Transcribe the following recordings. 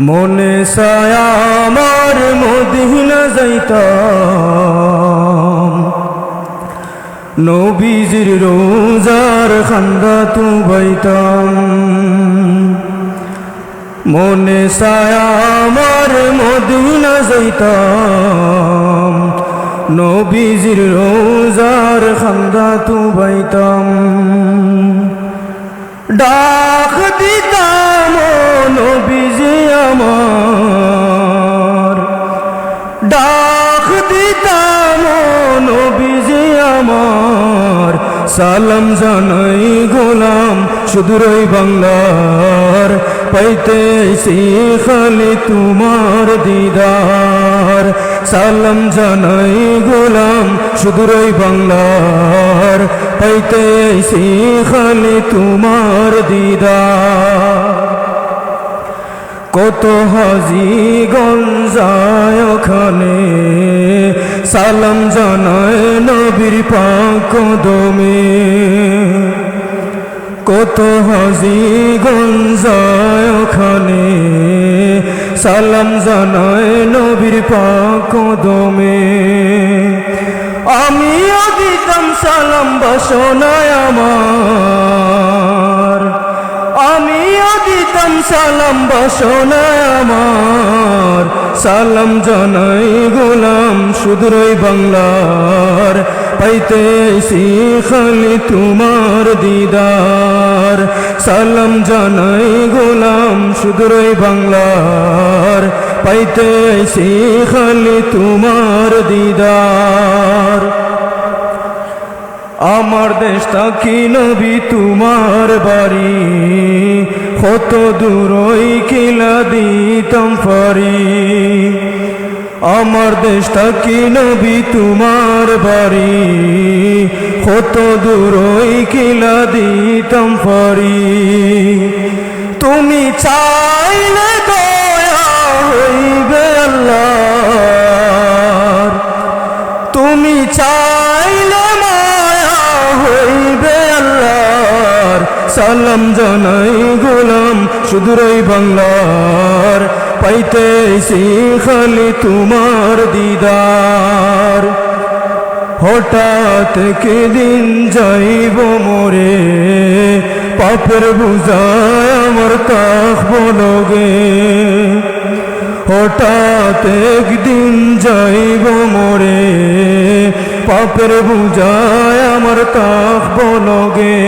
মনে ছায়া আমার মদিনা যাইতাম, নবীজির রোজার খান্দাত বাইতাম। মনে ছায়া আমার মদিনা যাইতাম, নবীজির রোজার খান্দাত বাইতাম। ডাক দিতাম ও নবীজি আমার, ডাক দিতাম ও নবীজি আমার। সালাম জানাই গোলাম সুদূরই বাংলার, পাইতে আইছি খালি তোমার দিদার। সালাম জানাই গোলাম সুদূরই বাংলার, পাইতে আইছি খালি তোমার দিদার। কত হাজি গঞ্জায় ওখানে, সালাম জানায় নবীর পাক কদমে। কত হাজি গঞ্জায় ওখানে, সালাম জানায় নবীর পাক কদমে। আমিও দিতাম সালাম বাসনায় আমার, আমিও দিতাম সালাম বাসনায় আমার। সালাম জানাই গোলাম সুদূরই বাংলার, পাইতে আইছি খালি তোমার দিদার। সালাম জানাই গোলাম সুদূরই বাংলার, পাইতে আইছি খালি তোমার দিদার। আমার দেশটা কি নবী তোমার বাড়ি, কত দূরই কিলা দিতাম পারি। আমার দেশটা কি নবী তোমার বাড়ি, কত দূরই কিলা দিতাম পারি। তুমি চাইলে দয়া হইবে আল্লাহর, তুমি চাইলে মায়া হইবে আল্লাহর। সালাম জানাই গোলাম সুদূরই বাংলার, পাইতে আইছি খালি তোমার দিদার। হঠাৎ দিন যাইব মোরে, পাপের বুঝায় আমার থাকব লগে। হঠাৎ একদিন যাইব মোরে, পাপের বুঝায় আমার থাকব লগে।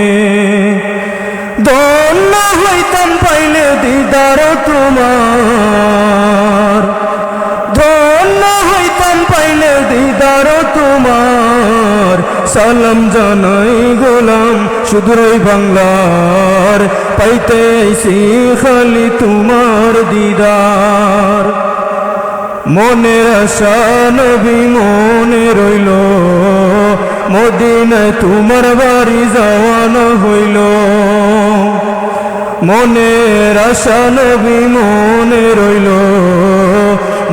ধন্য হইতাম পাইলে দিদার তোমার, ধন্য হইতাম পাইলে দিদার তোমার। সালাম জানাই গোলাম সুদূরই বাংলার, পাইতে আইছি খালি তোমার দিদার। মনের আশা নবী মনে রইল, মদিনায় তোমার বাড়ি যাওয়ানো হইল। মনের আশা নবী মনে রইল,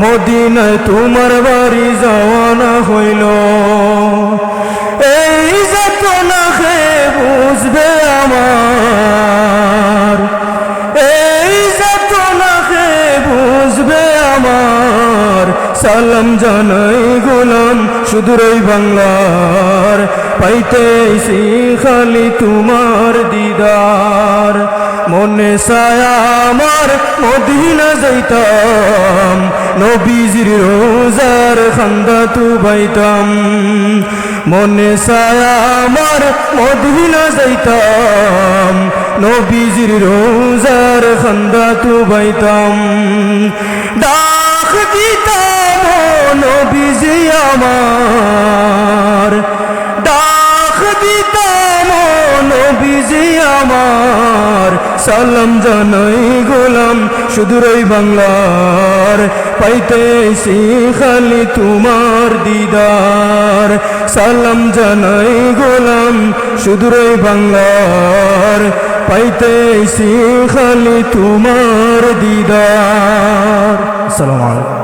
মদিনায় তোমার বাড়ি যাওয়ানো হইল। এই যাতনা খেয়ে বুঝবে আমার, এই যাতনা খেয়ে বুঝবে আমার। সালাম জানাই গোলাম সুদূরই বাংলার, পাইতে আইছি খালি তোমার দিদার। মনে ছায়া আমার মদিনা যাইতাম, নবীজির রোজার খান্দাত বাইতাম। মনে ছায়া আমার মদিনা যাইতাম, নবীজির রোজার খান্দাত বাইতাম। ডাক দিতাম ও নবীজি আমার, ডাক দিতাম ও নবীজি আমার। সালাম জানাই গোলাম সুদূরই বাংলার, পাইতে আইছি খালি তোমার দিদার। সালাম জানাই গোলাম সুদূরই বাংলার, পাইতে আইছি খালি তোমার দিদার। আসসালামু আলাইকুম।